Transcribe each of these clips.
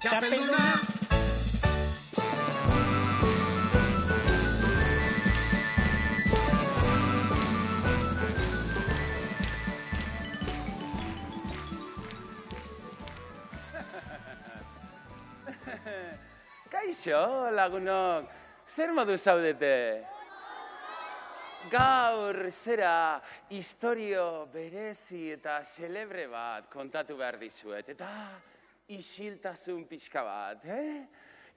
Txapelduna! Kaixo, lagunok, zer modu zaudete? Gaur zera istorio berezi eta xelebre bat kontatu behar dizuet, eta isiltasun pixka bat,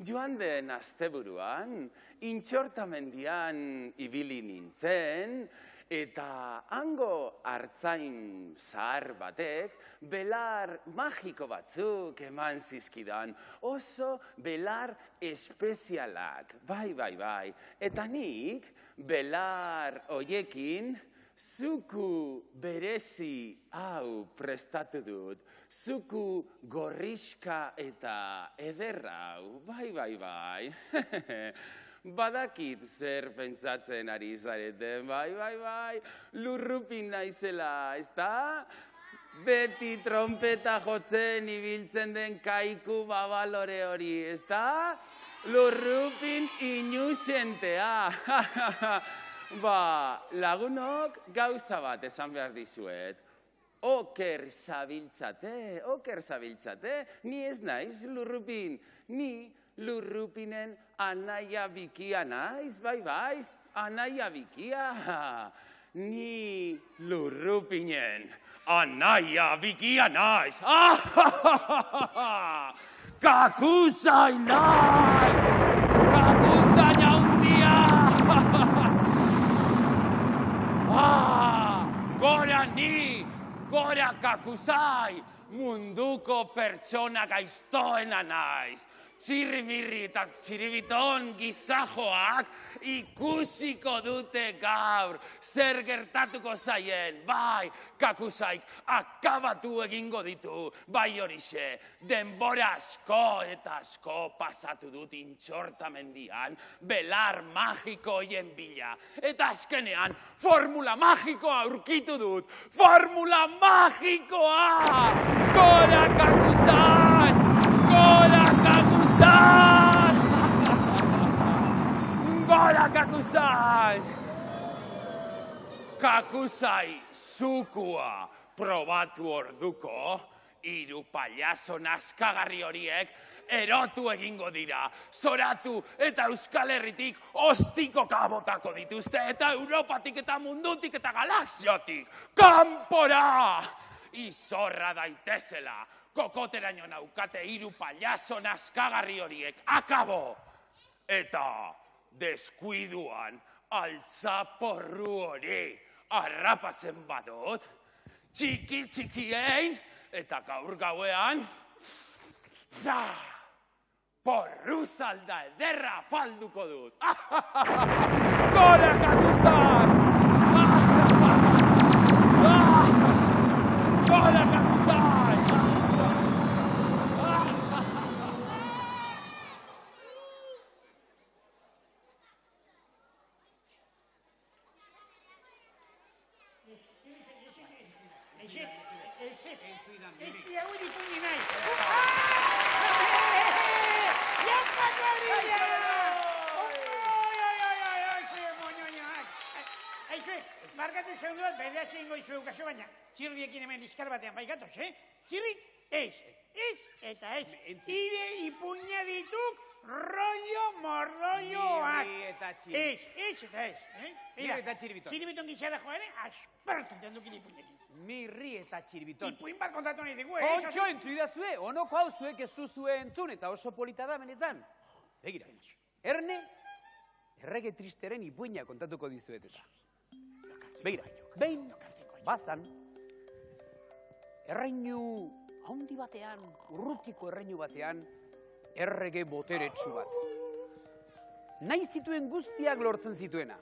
Joan den asteburuan, intxortamendian ibili nintzen, eta hango artzain zahar batek belar magiko batzuk eman zizkidan, oso belar espezialak, bai. Eta nik belar hoiekin zuku berezi hau prestatu dut, zuku gorriska eta ederra hau, bai. Badakit zer pentsatzen ari zareten, bai, lurrupin naizela, ezta? Beti trompeta jotzen ibiltzen den kaiku babalore hori, ezta? Lurrupin inusentea. Lagunok gauza bat esan behar dizuet. Oker zabiltzate, ni ez naiz lurrupin, ni lurrupinen anaia bikia naiz, bai, anaia bikia. Ni lurrupinen anaia bikia naiz. Kakusai naiz! Kakusai haundia! Gora kakusai! Munduko pertsona gaiztoena naiz. Txirrimirri eta txiribiton gizajoak ikusiko dute gaur zer gertatuko zaien, bai, kakusaik akabatu egingo ditu, bai horixe, denbora asko eta asko pasatu dut intxortamendian, belar magiko hoien bila, eta azkenean formula magikoa aurkitu dut, formula magikoa! Gora kakusai! Gora kakusai! Gora kakusai! Kakusai zukua probatu orduko, hiru pailazo nazkagarri horiek erotu egingo dira, zoratu eta Euskal Herritik ostiko kabotako dituzte, eta Europatik eta mundutik eta galaxiotik, kanpora! Izorra daitezela, kokoteraino naukate hiru pailazo nazkagarri horiek, akabo! Eta deskuiduan altzaporru hori harrapatzen badut, txikiein, eta gaur gauean, porru zalda ederra falduko dut. Gora kakusai! Gora kakusai! Barkatu segundu bat, bereatxe ingo izuegu kaso baina, txirriekin hemen izkar batean baikatoz, Txirri, ez, eta ez. Ire ipuña dituk rollo morrolloak. Mirri eta txirri. Ez, eta ez. Mirri eta txirbiton. Txirbiton gizara joan, aspertu jandukin ipuñekin. Mirri eta txirbiton. Ipuin bat kontatu nahi dugu, Ontxo entzuidazue, onoko hau zuek ez duzue entzun, eta oso polita da benetan. Begira, Erne, errege tristeren ipuina kontatuko dizuet eta. Begira, behin, bazan, erreinu haundi batean, urrutiko erreinu batean, errege boteretsu bat. Nahi zituen guztiak lortzen zituena.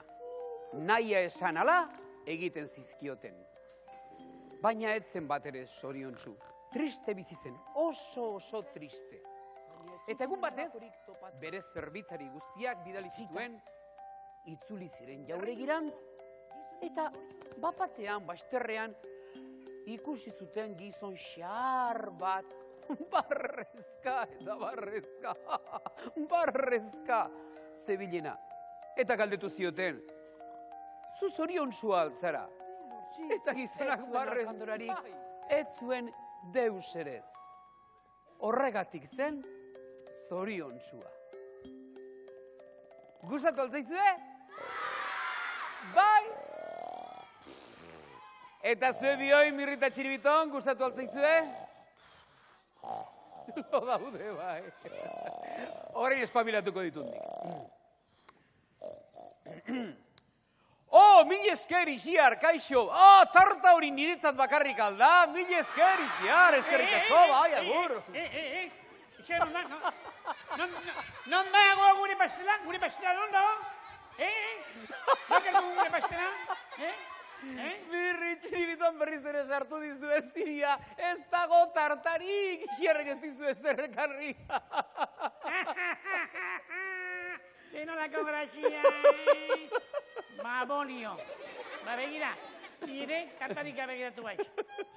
Nahia esan ala, egiten zizkioten. Baina etzen bat ere zoriontsu. Triste bizi zen, oso triste. Eta egun batez, bere zerbitzari guztiak bidali zituen, itzuli ziren jauregirantz, eta bapatean, basterrean, ikusi zuten gizon xar bat barrezka eta barrezka, barrezka zebilena. Eta galdetu zioten, zu zoriontsua altzara. Eta gizonak barrezka, ez zuen deus erez. Horregatik zen, zoriontsua. Gustatu altzaizue? Bai! Eta zue bioi, Mirri eta Txiribiton, gustatu altzaizue? Lo daude, bai. Horrein espabilatuko ditundik. Mil esker isiar, kaixo. Tarta hori niretzat bakarrik alda. Mil esker isiar, eskerrik asko, bai, agur. Non dago gure pastela? Gure pastela non dago? Bakar dugu gure pastela? Mirri, Txiribiton berriz ere sartu dizu ez ziria. Ez dago tartarik, isiarrek ez dizu ez errekarri. Denolako grazia, Ba, bonio. Ba, begira, nire tartarika begiratu bai.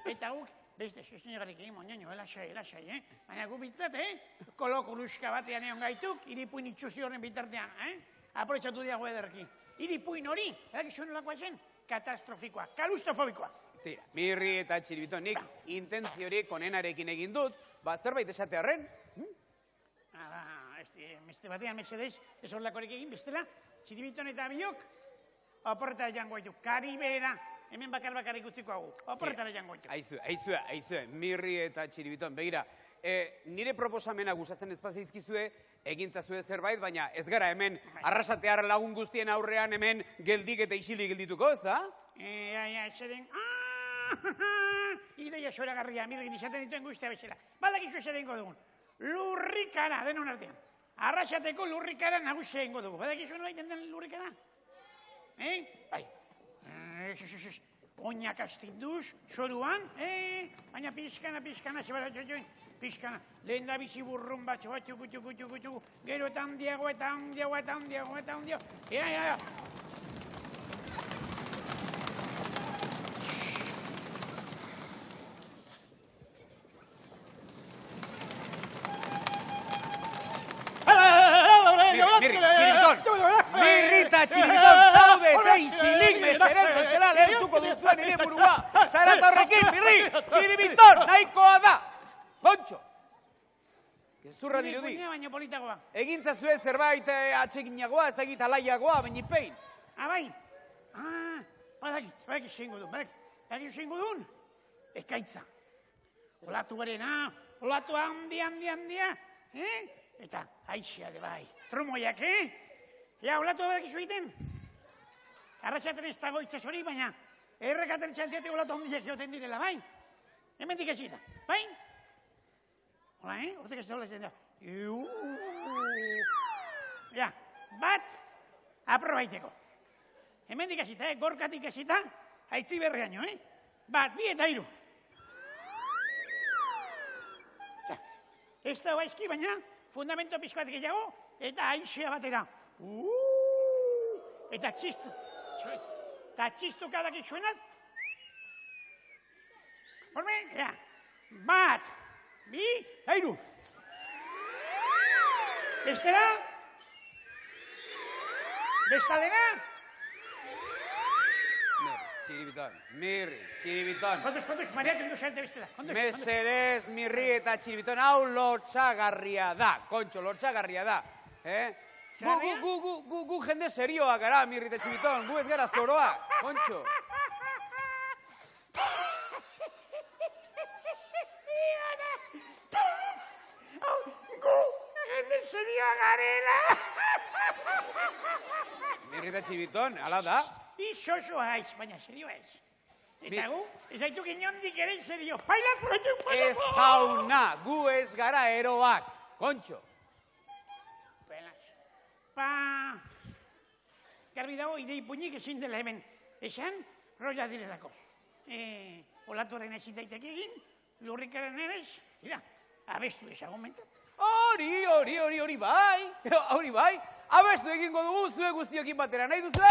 Eta guk, beste, sostenagarik egin moñaino, elasai, Baina gu bitzat, kolokuluska batean egon gaituk, iripuin itxuzi horren bitartean, Aprotxatu diago ederki. Iripuin hori, edakizu nolakoa zen, katastrofikoa, kalustrofobikoa. Tira, Mirri eta Txiribiton, nik intentziorik onenarekin egin dut, zerbait esatearren. Beste batean, mesedez, ez horlakorik egin, bestela, Txiribiton eta biok, oporretara jango haitu, karibera, hemen bakarrik utziko hau, oporretara jango haitu. Aizue, Mirri eta Txiribiton, begira, nire proposamena gustatzen ezpazeizkizue, egintzazue zerbait, baina ez gara hemen arrasatear lagun guztien aurrean hemen geldik eta isilik geldituko, ez da? Zeren, ideia soragarria, Mirri, izaten dituen guztia bezala. Badakizu ez erengo dugun, lurrikara, denon artean. Arrasateko lurrikara nagusia egingo dugu. Badakizu nola iten den lurrikara? Bai. Oinak astinduz, soruan, baina pizkana, zebaratxotxoin, pizkana. Lehen da bizi burrun bat, txuku, gero eta handiago. Ea. Mirri eta Txiribiton, zaude eta isilik mesedez, bestela lehentuko duzuen nire burua. Zarata horrekin, Mirri, Txiribiton, nahikoa da. Kontxo. Gezurra dirudi. Baina politagoa. Egintzazue zerbait atseginagoa, ez da egit alaiagoa, bainipein. Bai. Badakit zengo duen. Ekaitza. Olatu berena, olatu handia. Eta haixea de bai. Trumoiak, Ja, olatu badakizu egiten? Arrasaten ez dago itxasori, baina errekaten txaltiate olatu handiak joten direla, bai? Hemendik ezita, bai? Hola, hortek ez da hola zen da. Ja, bat, aprobaiteko. Hemendik ezita, gorkatik ezita, haitzi berreaino, Bat, bi eta hiru. Ez da baizki, baina fundamento pizkoat gehiago, eta haixea batera. Eta txistu. Eta txistu kadak itxuenat. Horme, bat, bi, eta hiru. Bestela? Bestalena? Mirri, Txiribiton. Kontuz, Maria, tengo salte bestela. Mesedez, Mirri eta Txiribiton, hau lotxagarria da. Kontxo, lotxagarria da. Gu jende serioa gara, Mirri eta Txiribiton. Gu ez gara zoroa, Kontxo. Gu jende serioa garela. Mirri eta Txiribiton, ala da. Isoso haiz, baina serio ez. Eta gu, ez haitu inondik ere serio. Pailazo haitu, Ez jauna, gu ez gara eroak. Kontxo. Garbi dago, idei puñik ezin dela hemen. Esan, rola direlako. Olatu horren ezin daitek egin, lurrikaren ere ez, abestu ezagun mentzat. Hori bai. Abestu egingo dugu zue guztiokin batera, nahi duzue?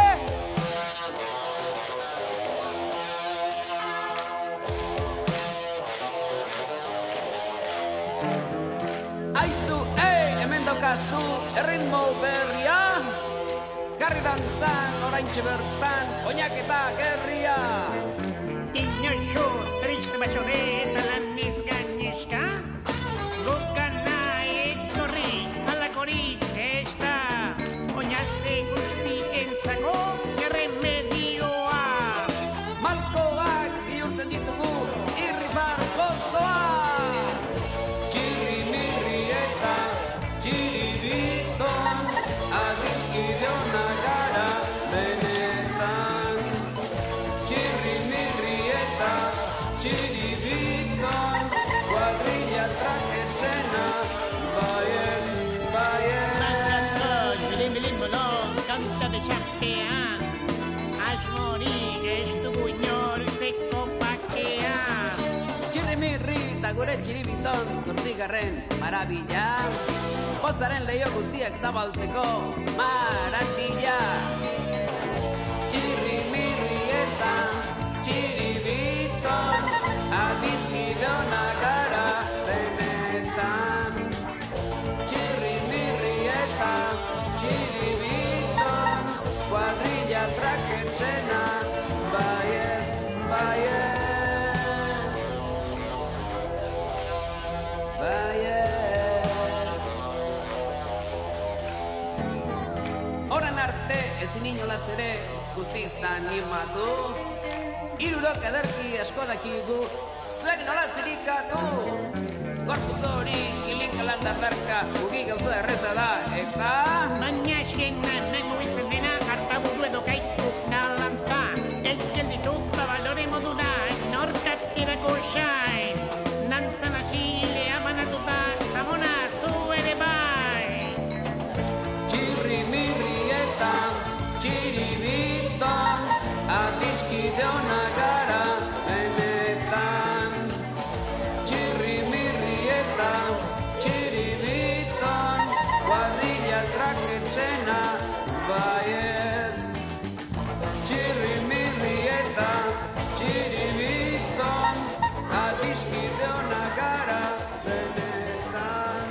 zu erritmo berria, jarri dantzan oraintxe bertan, oinak eta gerria. Inoizu, triste basode eta lanez gainezka, gukana etorri, alakorik ez da, oinazte guzti entzako erremedioa. Malkoak bihurtzen ditugu, irrifar gozoa. Txirimirri eta txiribiton, adiskide onak gara benetan. Txirimirri eta txiribiton, kuadrilla trajetzena, baiet, baiet. Malkanton, bilin bolon, kanta desakean, asmorik ez dugu inorteko pakean. Txirrimirri eta gure txiribiton, 8. marabila. Pozaren leio guztiak zabaltzeko maratilla. Txirrimirri eta txiribiton, adiskide onak gara benetan. Txirrimirri eta txiribiton, kuadrilla traketzena, baietz, baietz. Baietz. Horan arte ezin inolaz ere guztiz animatu. Hirurok ederki asko dakigu, zuek nola zirikatu. Gorputz hori kilika landardarka, ugi gauza erreza da, eta... Baina eskenan nahi mugitzen dena, hartaburu edo gaitu nalanta. Ez gelditu balore modura, norkat erako sain. Nantzan asilea banatuta, zamona zu ere bai. Txirrimirri eta txiribiton, adiskide onak gara benetan. Txirrimirri eta txiribiton, kuadrilla traketzena, baietz. Txirrimirri eta txiribiton, adiskide onak gara benetan.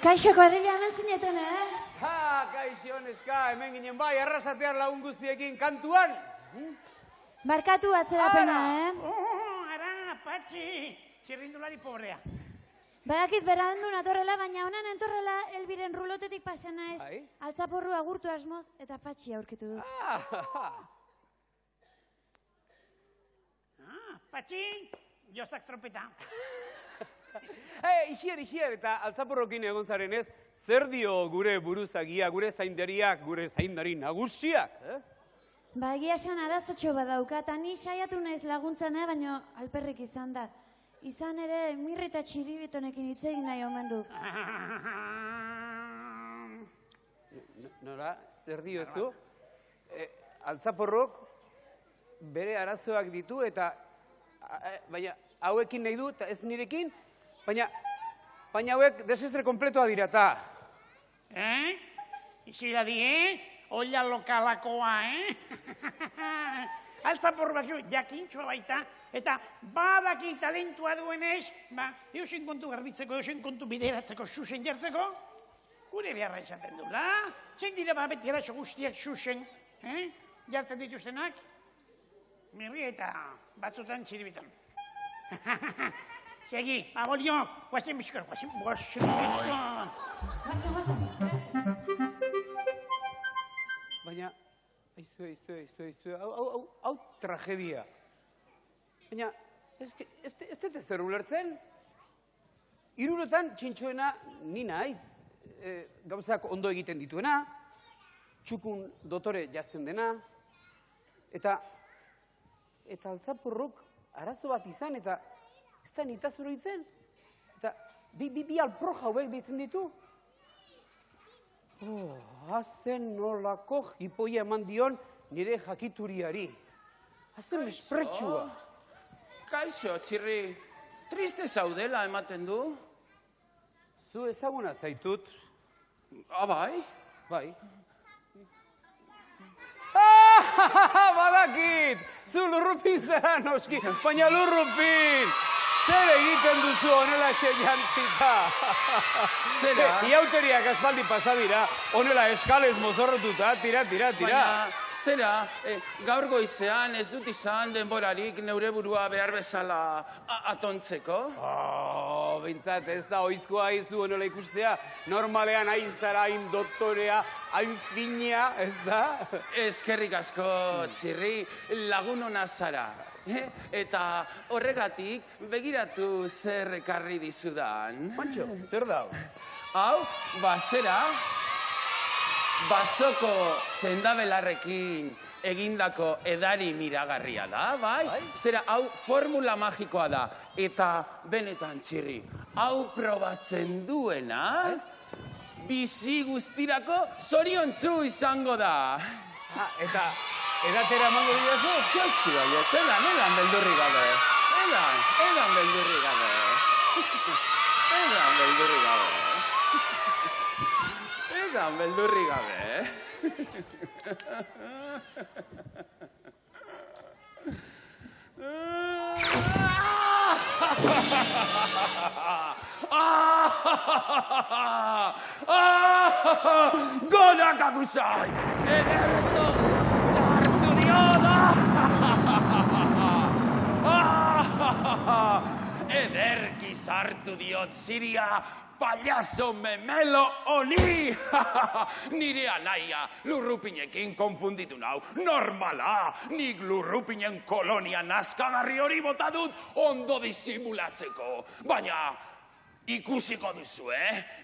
Kaixo, kuadrilla hemen zineten, Ha, kaixo, neska, hemen ginen bai, arrasatear lagun guztiekin kantuan. Barkatu atzerapena, Ara, patxi, txirrindulari pobrea. Badakit berandu natorrela, baina honan entorrela Elbiren rulotetik pasan naiz. Bai? Altzaporru agurtu asmoz eta patxi aurkitu dut. Patxi, jozak tropeta. Ixier, eta altzaporrokin egon zaren ez, zer dio gure buruzagia, gure zaindariak, gure zaindari nagusiak, Ba, egia esan arazotxo badauka, eta ni saiatu naiz laguntzen, baina alperrik izan da. Izan ere, Mirri eta Txiribitonekin hitz egin nahi omen du. Nora, zer dio ez du? Altzaporrok bere arazoak ditu eta baina hauekin nahi du eta ez nirekin, baina hauek desastre kompletoa dirata. Izila die, olla lokalakoa, Altzapor batzu jakintxoa baita, eta badaki talentua duenez, eusen kontu garbitzeko, eusen kontu bideratzeko, xusen jartzeko, gure beharra esaten dula. Zein dira beti arazo guztiak xusen, jartzen dituztenak? Mirri eta batzutan Txiribiton. Segi, abolio, guazen bizkor, guazen bizkor. Baina, aizu, hau tragedia. Baina, ez dut zer ulertzen. Hiruretan txintxoena ni naiz, gauzak ondo egiten dituena, txukun dotore jazten dena, eta Altzaporrok arazo bat izan, eta ez da nitazuro itzen, eta bi alproja hauek ditzen ditu. Hazen nolako jipoia eman dion nire jakituriari. Hazen mespretsua. Kaixo, Txirri, triste zaudela ematen du? Zu ezaguna zaitut. Bai? Bai. Badakit! Zu Lurrupin zara noski, baina Lurrupin! Zer egiten duzu honela jantzita? Zera? Iauteriak aspaldi pasadira, honela eskalez mozorrotuta, tira. Baina, zera, gaur goizean ez dut izan denborarik neure burua behar bezala atontzeko? Bintzat, ez da oizkoa izu honela ikustea, normalean hain zara, hain doktorea, hain fina, ez da? Eskerrik asko, Txirri, lagun ona zara. Eta horregatik begiratu zer ekarri dizudan. Mantxo, zer da? Hau, zera, basoko zendabelarrekin egindako edari miragarria da, bai? Zera, hau formula magikoa da. Eta benetan, Txirri, hau probatzen duena, bizi guztirako zoriontsu izango da. Eta edatera emango didazu? Josti baiet, edan beldurri gabe. Edan beldurri gabe. Edan beldurri gabe. Edan beldurri gabe. Gonak agusai! Ederto! Sartu dioda! Ederki sartu diot Siria payaso memelo honi! Nire anaia Lurrupinekin konfunditu nau. Normala! Nik Lurrupinen kolonia nazkagarri hori bota dut ondo disimulatzeko. Baina ikusiko duzu,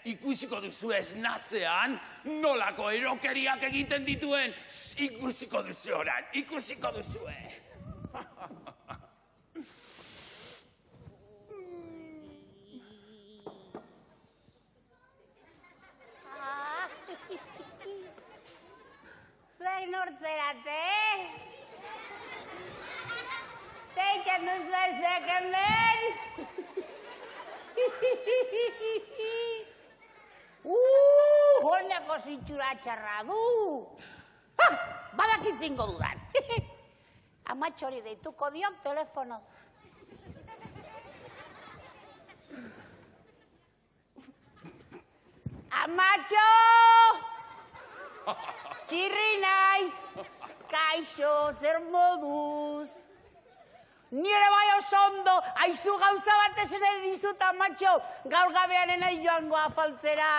Ikusiko duzu esnatzean nolako erokeriak egiten dituen. Ikusiko duzu orain, ikusiko duzu, Zuek nortzerate? Zeitzen duzu ezek hemen? Honeko zintxura txarra du. Badak izingo dudan. Amatxori deituko diok telefonoz. Amatxo! Txirri naiz, kaixo, zer moduz. Nire bai oso ondo, aizu gauza bat esene dizut, Amatxo, gaur gabean enai joango afaltzera,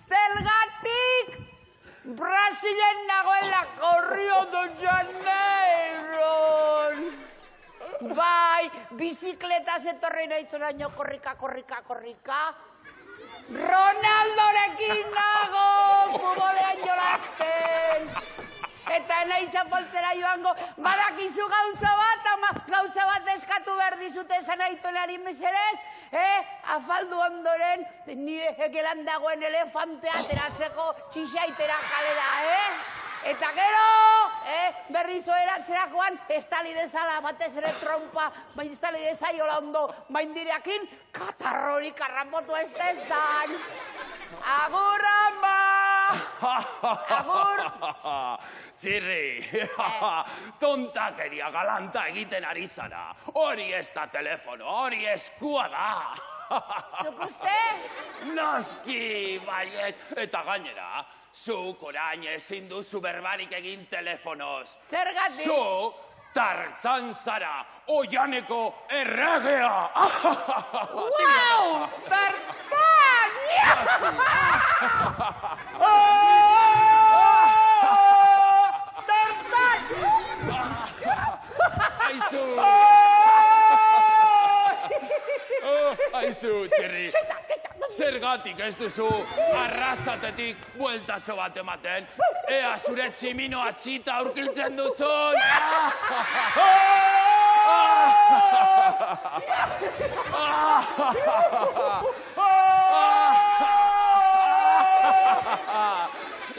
Zergatik, Brasilen nagoelako Rio de Janeiron. Bai, bizikletaz etorri nahizoraino korrika. Ronaldorekin nago, futbolean jolasten. Eta nahi zapoltzera joango, badakizu gauza bat eskatu behar dizute esan aitoenari mesedez, afaldu ondoren, nire egelan dagoen elefantea ateratzeko txixaitera kalera, Eta gero, berriz oeratzerakoan, estali dezala batez ere trompa, baina estali dezaiola ondo, baindireakin, katarrorik arrapotu ez dezan. Agur, ama! Agur! Txirri, tontakeria galanta egiten ari zara. Hori ez da telefono, hori eskua da. Zuk uste? Noski, baiet, eta gainera, zuk orain ezin duzu berbarik egin telefonoz. Zergatik? Zu, Tarzan zara, oianeko erregea. Wow! Tarzan! Tarzan! Aizu! Aizu, Txirri. Zergatik ez duzu arrasatetik bueltatxo bat ematen. Ea zure tximinoa txita aurkiltzen duzun.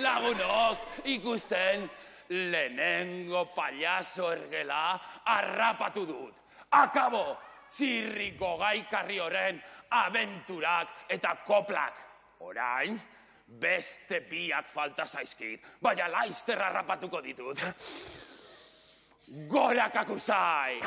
Lagunok, ikusten lehenengo payaso ergela harrapatu dut. Akabo, Txirriko gaikarri horren abenturak eta koplak. Orain, Beste biak falta zaizkit, baina laizter harrapatuko ditut. Gora kakusai!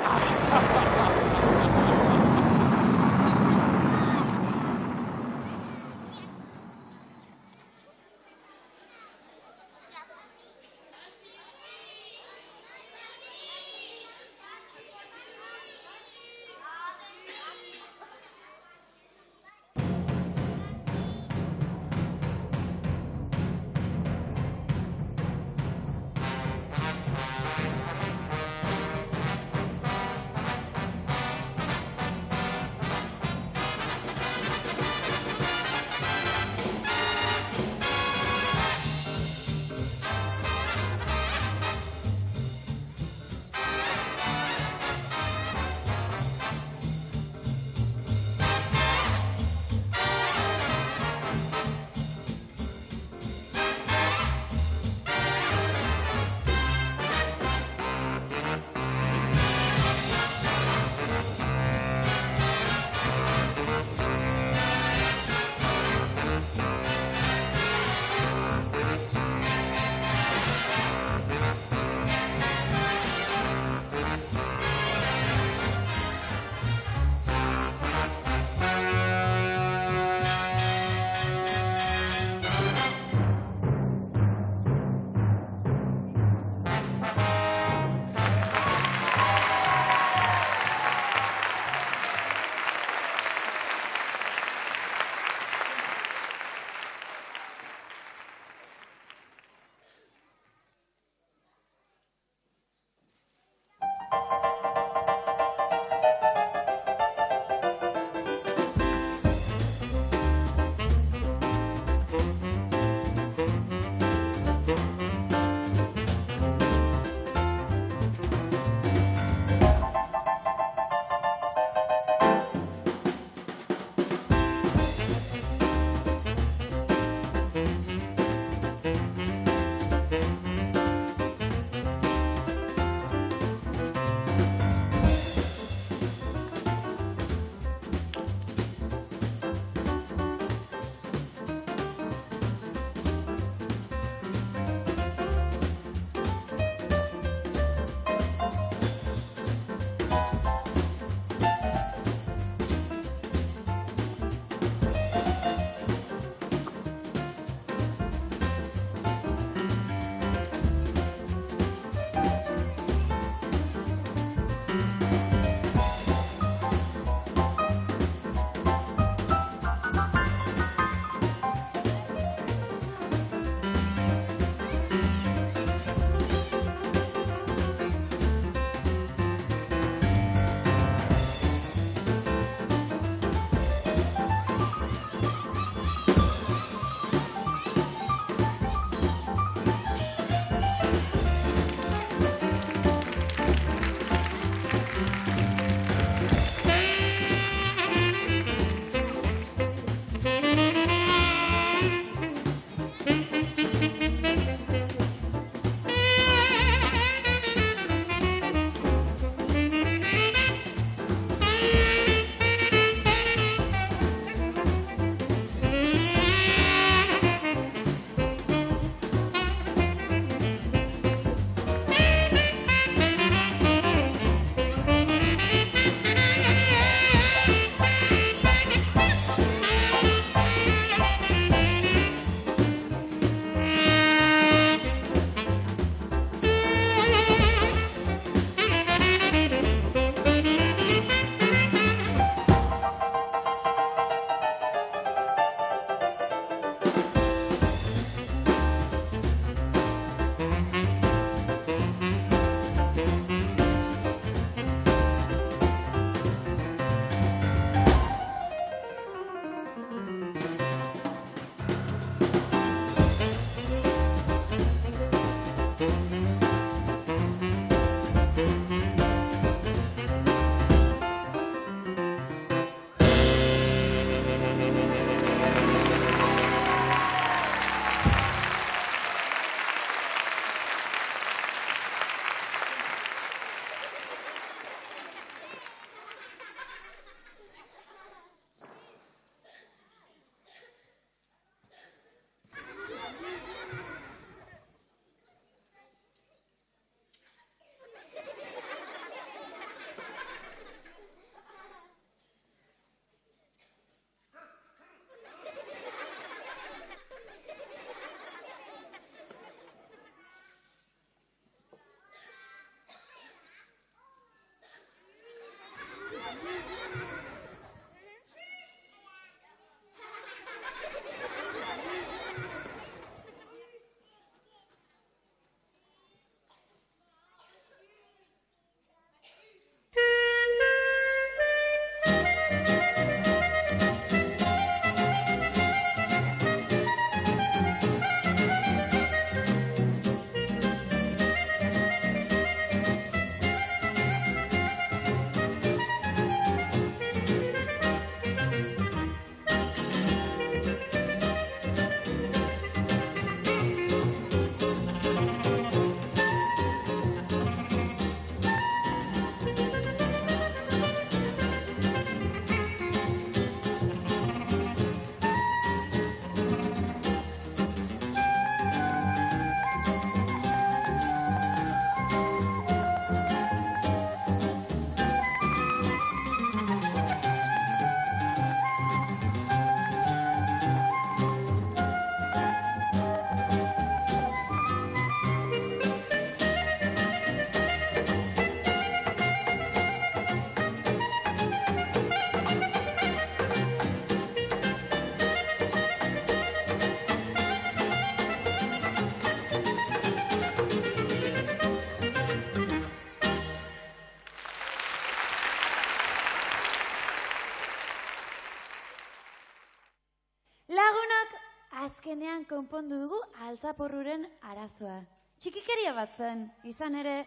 azkenean konpondu dugu altzaporruren arazoa. Txikikeria bat zen, izan ere,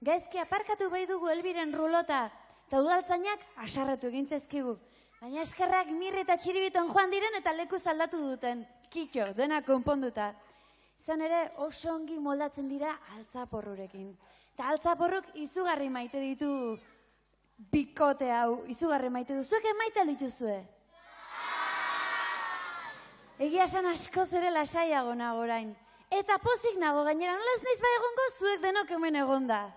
gaizki aparkatu bai dugu Elbiren rulota, eta udaltzainak asarretu egintzezkigu. Baina eskerrak Mirri eta Txiribiton joan diren eta leku aldatu duten. Kito, dena konponduta. Izan ere, oso ongi moldatzen dira altzaporrurekin. Eta altzaporruk izugarri maite ditu bikote hau, izugarri maite du. Zuek maite dituzue? Egia esan askoz ere lasaiago nago orain. Eta pozik nago gainera, nola ez naiz bai egongo zuek denok hemen egonda.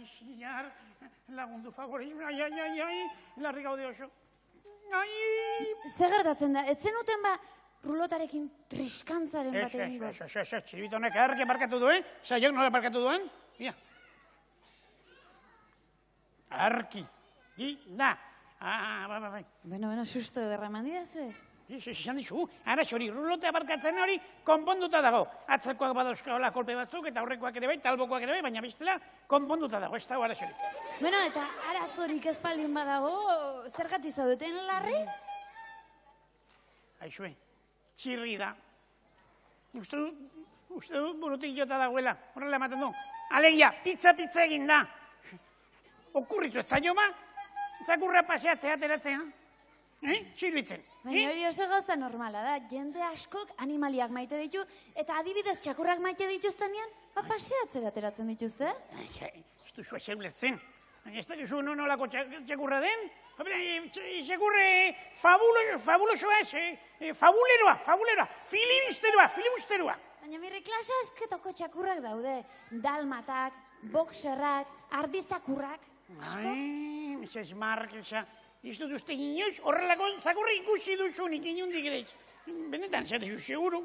Isiar, lagundu favoriz, larri gaude oso. Zer gertatzen da, etzen uten ba rulotarekin triskantzaren bat egingo. Txiribitonek erke barkatu duen, saiok nola barkatu duen? Ia. Arki, da. Bai. Bueno, susto derraman didazue. Esan dizu, ara xori, rulotea barkatzen hori konponduta dago. Atzekoak badauzkaola kolpe batzuk eta aurrekoak ere bai, talbokoak ere bai, baina bestela konponduta dago, ez dago ara xori. Bueno, eta arazorik ez palin badago, zergatik zaudeten larri? Aizue, txirri da. Uste dut burutik jota dagoela, horrela ematen du. Alegia, pizza egin da. Okurritu ez zaioma, zakurra paseatzea ateratzea. Txirritzen. Baina hori oso gauza normala da, jende askok animaliak maite ditu, eta adibidez txakurrak maite dituztenean, paseatzera ateratzen dituzte. Ez duzu eixen lertzen. Ez duzu nolako txakurra den? Txakurre fabulosoa ez, fabuleroa, filibusteroa. Baina mirri klasa asketako txakurrak daude, dalmatak, boxerrak, ardizakurrak. Ai, Mrs. Marquesa. Ez dut uste inoiz horrelako zakurri ikusi duzunik inundik ere. Benetan, zer zu, seguru.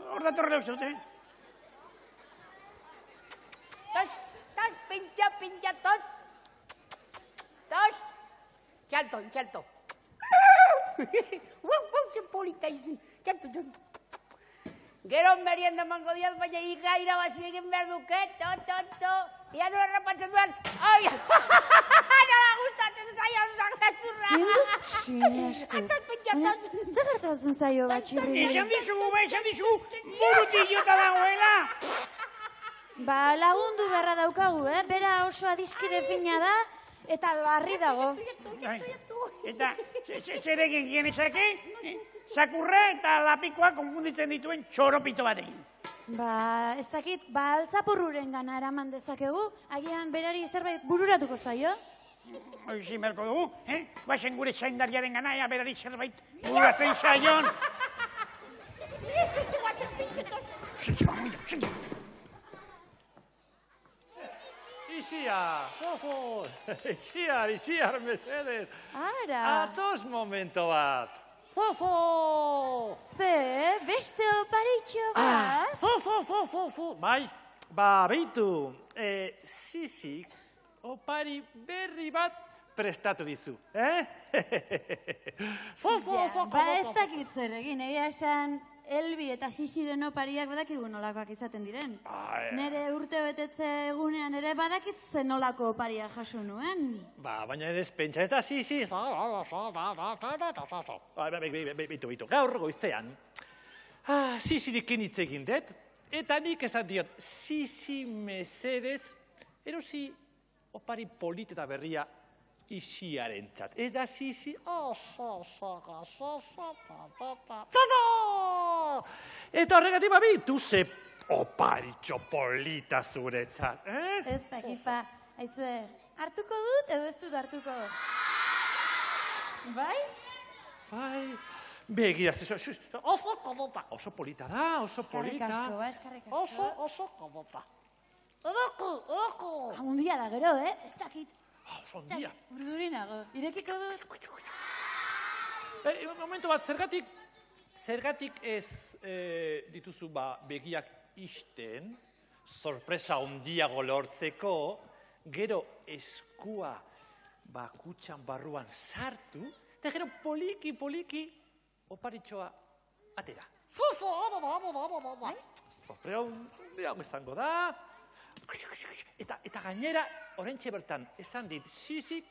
Hor datorrela uste dute. Tos, pincha, tos. Tos. Txalto. Zer polita izin. Txalto. Gero merienda mango diaz, baina ika irabazi egin behar duke. To. Ia nola rapatzen duen. Ai, nola gustatzen zaion zangazurra. Zindut sinestu. Baina, zer gertatzen zaio bat txirri? Esan dizu, burutik jota dagoela. Ba, lagundu beharra daukagu, Bera oso adiskide fina da, eta larri dago. Eta, zer egin genezake? Zakurra eta lapikoa konfunditzen dituen txoropito batekin. Ba, ez dakit, altzaporruren gana eraman dezakegu, agian berari zerbait bururatuko zaio? Hoizin berko dugu, Guazen gure zaindariaren gana, ea berari zerbait bururatzen zaion. Isiar, mesedez. Ara! Atos momento bat. Beste oparitxo bat? Bai, beitu, Sisik opari berri bat prestatu dizu, Ba, ez dakit zer egin, egia esan Elbi eta Sisiren opariak badakigu nolakoak izaten diren. Nere urte betetze egunean ere badakit zen nolako oparia jaso nuen. Baina ez pentsa, ez da Sisi. Bitu, gaur goizean. Sisirikin hitz egin dut, eta nik esan diot, Sisi mesedez, erosi opari polit eta berria Isiarentzat. Ez da Sisi, eta horregatik babitu ze oparitxo polita zuretzat. Ez dakipa, aizue, hartuko dut edo ez dut hartuko? Bai? Bai, begira, oso polita da, oso polita. Eskarrik asko. Oso polita. Handia da gero, ez dakit. Ondia. Urdurinago, irekiko dut. Momentu bat, zergatik ez dituzu begiak isten, sorpresa ondiago lortzeko, gero eskua kutxan barruan sartu, eta gero poliki oparitxoa atera. Sorpresa ondiago izango da. Eta gainera, oraintxe bertan, esan dit, Sisik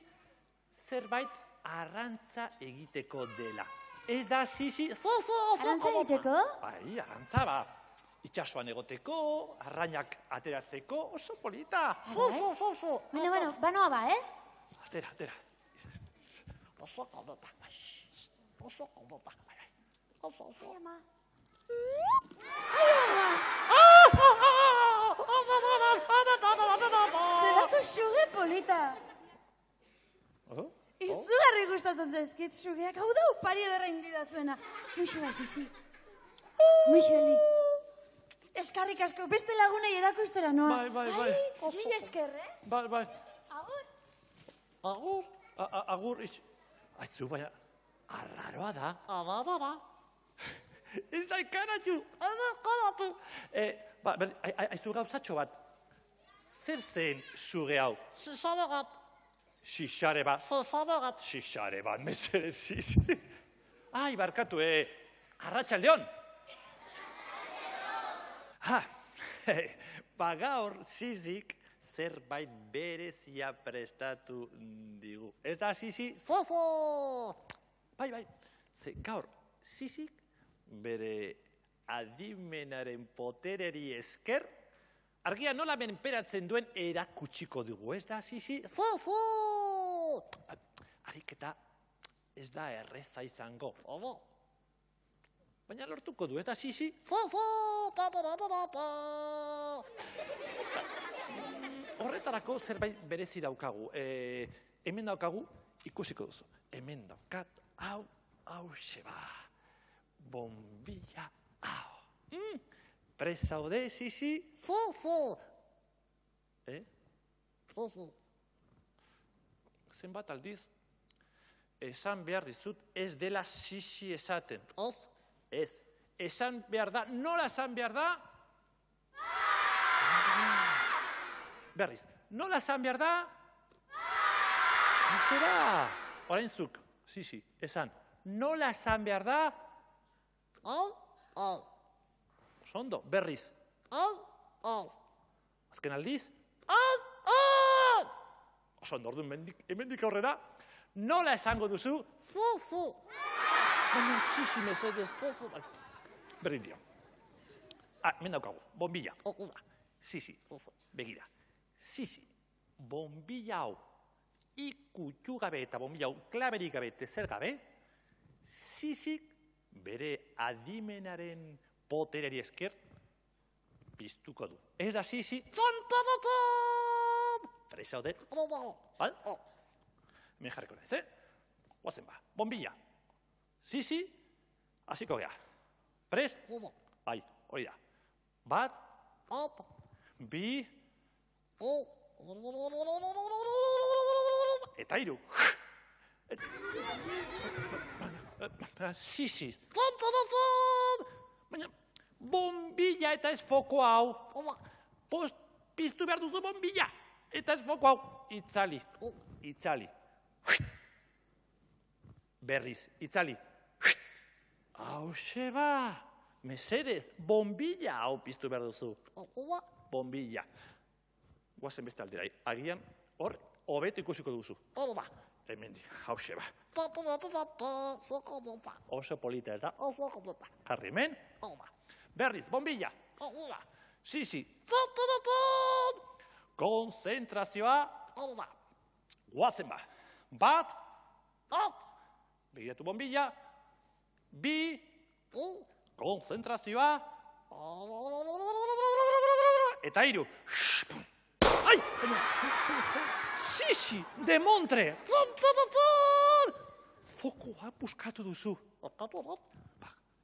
zerbait arrantza egiteko dela. Ez da sisi, Arrantza egiteko? Bai, arrantza, ba. Itxasuan egoteko, arrainak ateratzeko, oso polita. Bueno, banoa ba, Atera. Zelako suge polita. Izugarri gustatzen zaizkit sugeak, hau da upari ederra indida zuena. Muixu da, sisi. Muixu, Eli. Eskarrik asko, beste lagunei erakustera noa. Bai. Ai, mila esker, Bai. Agur. Agur, aizu, baina, arraroa da. Ez da ikaratxu. Aizu gauzatxo bat. Zer zen suge hau? Xixare bat. Xixare bat, mesedez, sisi. Ai, barkatu, arratsaldeon. Gaur sisik zerbait berezia prestatu digu. Ez da sisi? Bai. Ze gaur sisik bere adimenaren potereri esker argia nola menperatzen duen erakutsiko dugu. Ez da sisi? Ariketa ez da erreza izango. Baina lortuko du, ez da sisi? Horretarako zerbait berezi daukagu. Hemen daukagu ikusiko duzu. Hemen daukat, hau xeba. Bombilla, hau. Presaude, sisi? Zenbat aldiz, esan behar dizut ez dela sisi esaten. Ez, esan behar da, nola esan behar da? Berriz, nola esan behar da? Zera, orain zuk, sisi, esan, nola esan behar da? Sondo, berriz. Azken aldiz? Sondo, orduan, hemendik aurrera, nola esango duzu? Baina sisi mesedez, berdin dio. Hemen daukagu, bombilla. Sisi, begira. Sisi, bombilla hau ikutxu gabe eta bombilla hau klaberik gabe eta zer gabe, sisik bere adimenaren potereri esker piztuko du. Ez da sisi, presaude, bal? Hemen jarriko naiz, Guazen ba, bombilla. Sisi, hasiko gea. Prest? Bai, hori da. Bat, bi, eta hiru. Sisi. Baina, bombilla eta ez foko hau. Piztu behar duzu bombilla. Eta ez foko hau. Itzali. Berriz, itzali. Hau xeba. Mesedez, bombilla hau piztu behar duzu. Bombilla. Guazen beste aldera. Agian, hor, hobeto ikusiko duzu. Hemendi, hau xeba. Oso polita, ez da? Jarri hemen. Berriz, bombilla. Sisi. Konzentrazioa. Guazen ba. Bat. Begiratu bombilla. Bi. Konzentrazioa. Eta hiru. Ai! Sisi, demontre! Fokoa buskatu duzu.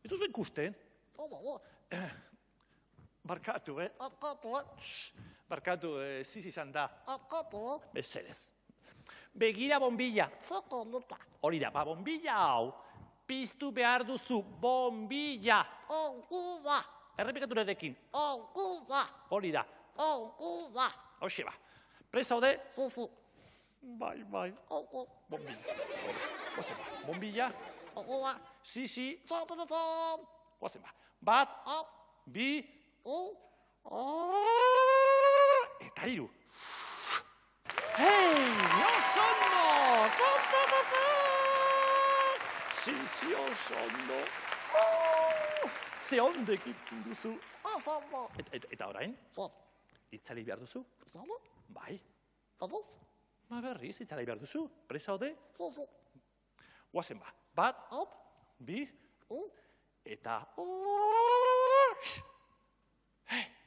Ez duzu ikusten? Barkatu, Barkatu, sisi izan da. Mesedez. Begira bombilla. Hori da, bombilla hau. Piztu behar duzu, bombilla. Errepikatu nerekin. Hori da. Hoxe ba. Presaude? Bai. Bombilla. Bombilla. Sisi. Guazen ba. Bat. Bi. Eta hiru. Hei, no sondo! oso ondo. Ze ondek ikin duzu. Oso ondo. Eta orain? Itzali behar duzu? Bai. Ba berriz, itzali behar duzu. Presa ode? Guazen ba. Bat, bi, eta...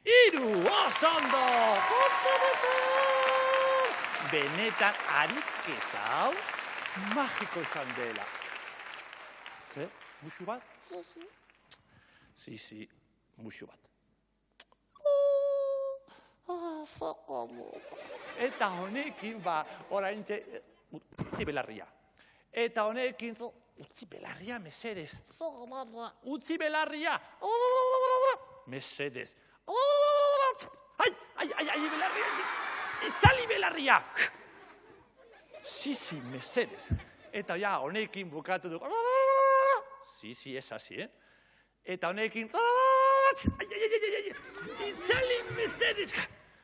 Iru, oso ondo! Benetan ariketa hau magiko izan dela. Zer, musu bat? Si, musu bat. Eta honekin, orain utzi belarria. Eta honekin, utzi belarria, mesedez. Utzi belarria. Mesedez. Ai, belarria. Itzali belarria. Si, mesedez. Eta ja, honekin bukatu dugu. Si, ez hasi, Eta honekin... Itzali mesedez.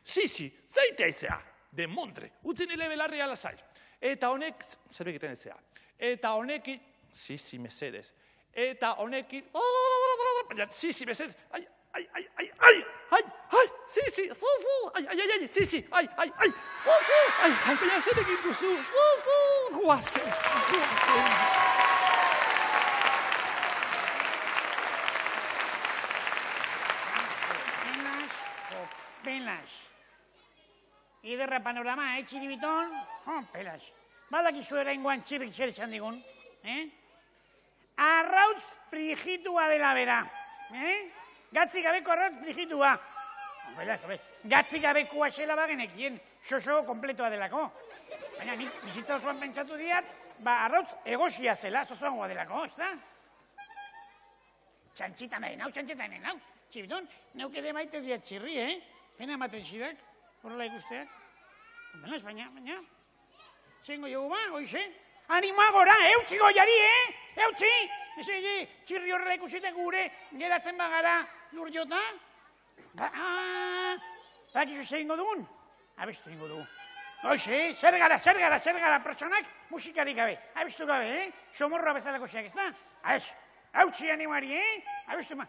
Si, zeitea izea. Demontre. Utzi nile belarria lasai. Eta honek... Zer egiten ezea. Eta honekin... Si, mesedez. Eta honekin... Si, mesedez. Ai, baina zer egin duzu, guazen. Pelas. Iderra panorama, txiribiton? Pelas. Badakizu eraingoan txirrik zer esan digun, Arrautz frigitua dela bera, Gatzik gabeko arrautz frigitua. Gatzik gabekoa zela bagenekien, xoxo kompletoa delako. Baina nik bizitza osoan pentsatu diat, arrautz egosia zela, zozoangoa delako, ez da? Txantxita nahi nau. Txibiton, neuk ere maite diat txirri, Pena ematen zidak, horrela ikusteak. Baina. Zengo jogu oize? Anima gora, eutxi goiari, Eutxi! Ezegi, txirri horrela ikusiten gure, geratzen bagara lur jota. Bakizu zengo dugun? Abestu ingo dugu. Oize, zer gara, pertsonak musikarik gabe. Abestu gabe, somorroa bezalako zeak, ez da? Eutxi animari, Abestu ma.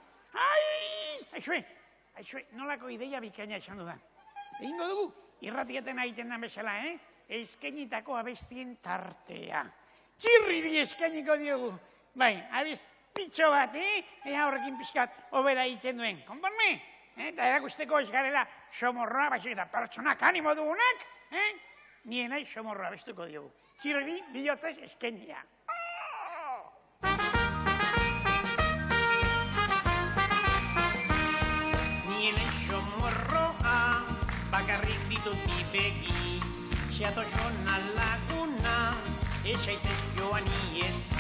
Aixue, nolako ideia bikaina esan dudan. Egingo dugu, irratiaten egiten den bezala, Eskainitako abestien tartea. Txirriri eskainiko diogu. Bai, abestitxo bat, ea horrekin pixkat obera egiten duen. Konponme? Eta erakusteko ez garela somorroa, baizik eta pertsonak animo dugunak, nien nahi somorroa abestuko diogu. Txirriri bihotzez eskainia. Nien nahi somorroa, bakarrik ditut ni begi. Xeato xona laguna, etxaitez joan iezi.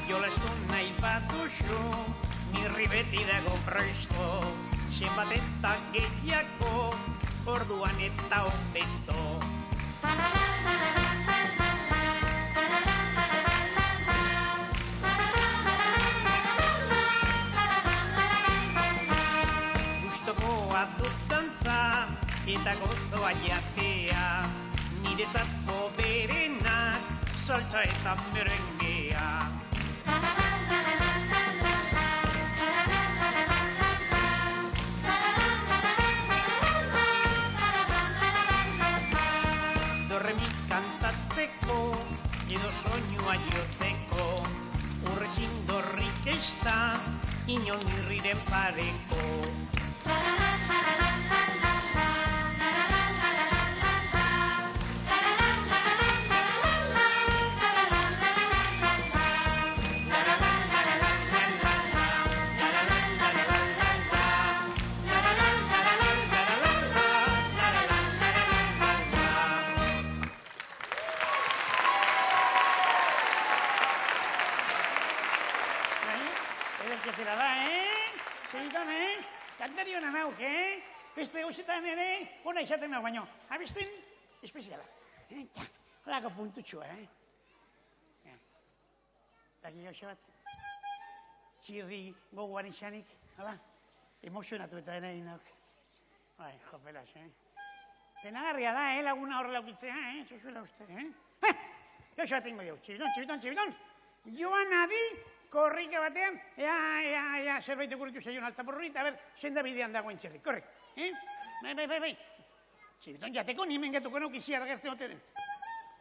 Jolestu nahi bat duzu, nirri beti dago presto. Zenbat eta gehiago, orduan eta hobeto. Dutantza eta gozoa jatea, niretzako berenak, saltza eta merengea. Dorremi kantatzeko, edo soinua jotzeko, urretxin dorrik ez da, inon irriren pareko. Ederketera da, Segitan, kantari honan hauk, Beste gauzetan ere, hona izaten nago baino. Abesten, espeziala. Holako puntutxua, Daki gauze bat? Txirri gogoan izanik, hala? emozionatu eta ere inok. Bai, jopelas, Penagarria da, laguna horrela ukitzea, zuzuela uste, Joxo bat ingo diau, txibiton. Joan adi, korrika batean, ea, zerbait ekurritu zeion altzaporruri, eta ber, senda bidean dagoen txerri, korre. Bai. Txibiton jateko, nimen getuko nauk izi argertzen ote den.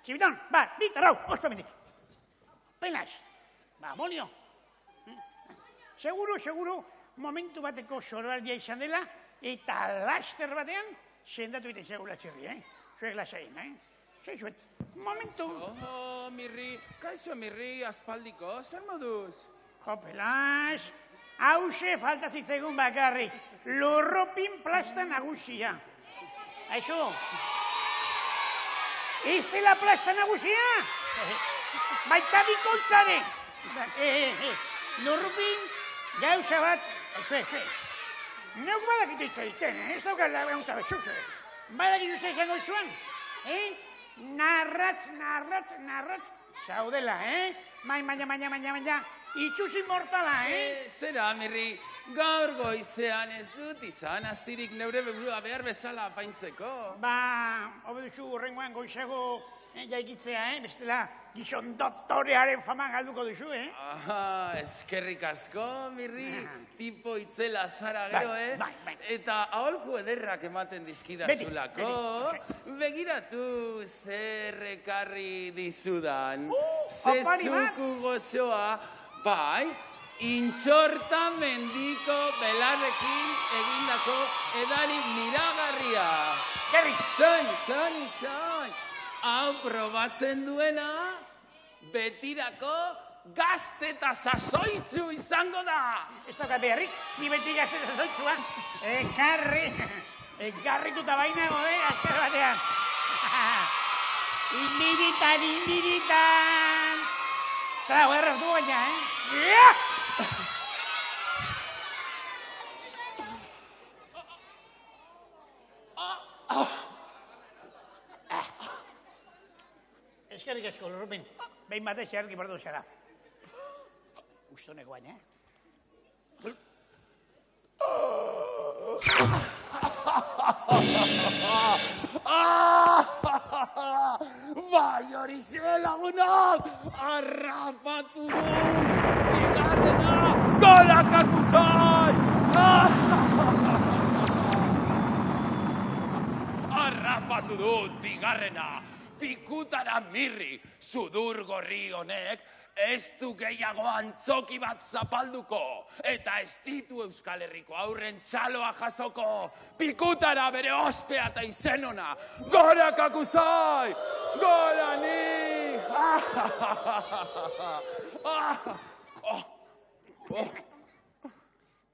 Txibiton, bitar, hau, ospamendik. Pelas, molio. Seguro, momentu bateko soroaldia izan dela, eta laster batean, sendatu iten segula txerri, Zuek lasain, Zuet, momentu. Mirri, kaixo Mirri, aspaldiko, zer moduz? Jopelas, hause falta zitzaigun bakarrik, lurropin plasta nagusia. Aixo, ez dela plasta nagusia? Baita bikoltzare. Lurropin, gauza bat, aixo. Neuk badakitu itzaiten, ez daukala gauza bat, zuze. Badakitu zaizango zuan, Narratz, saudela, Baina, itxusi mortala, Zera, Mirri, gaur goizean ez dut izan, astirik neure burua behar bezala apaintzeko. Hobeduzu horrengoan goizago jaikitzea, bestela gizon doktorearen fama galduko duzu, Eskerrik asko, Mirri, tipo itzela zara gero, Bai. Eta aholku ederrak ematen dizkidazulako. Begiratu zer ekarri dizudan. Zezuku gozoa, bai, intxorta mendiko belarrekin egindako edari miragarria. Gerri! Txoin! Hau probatzen duena, betirako gazte eta sasoitzu izango da! Ez daukat beharrik, ni beti gazte eta sasoitzua. Ekarrituta bainago, azkar batean. Indiritan! Trago, erraz du baina, Eskerrik asko, Lurrupin. Behin batez erki bardu zara. Ustoneko baina, Bai hori zue lagunak! Arrapatu du! Bigarrena! Golakatu zai! Arrapatu dut bigarrena! Pikutara Mirri, sudur gorri honek, ez du gehiago antzoki bat zapalduko, eta ez ditu Euskal Herriko aurren txaloa jasoko, pikutara bere ospea eta izenona, gorak akuzai, gora ni!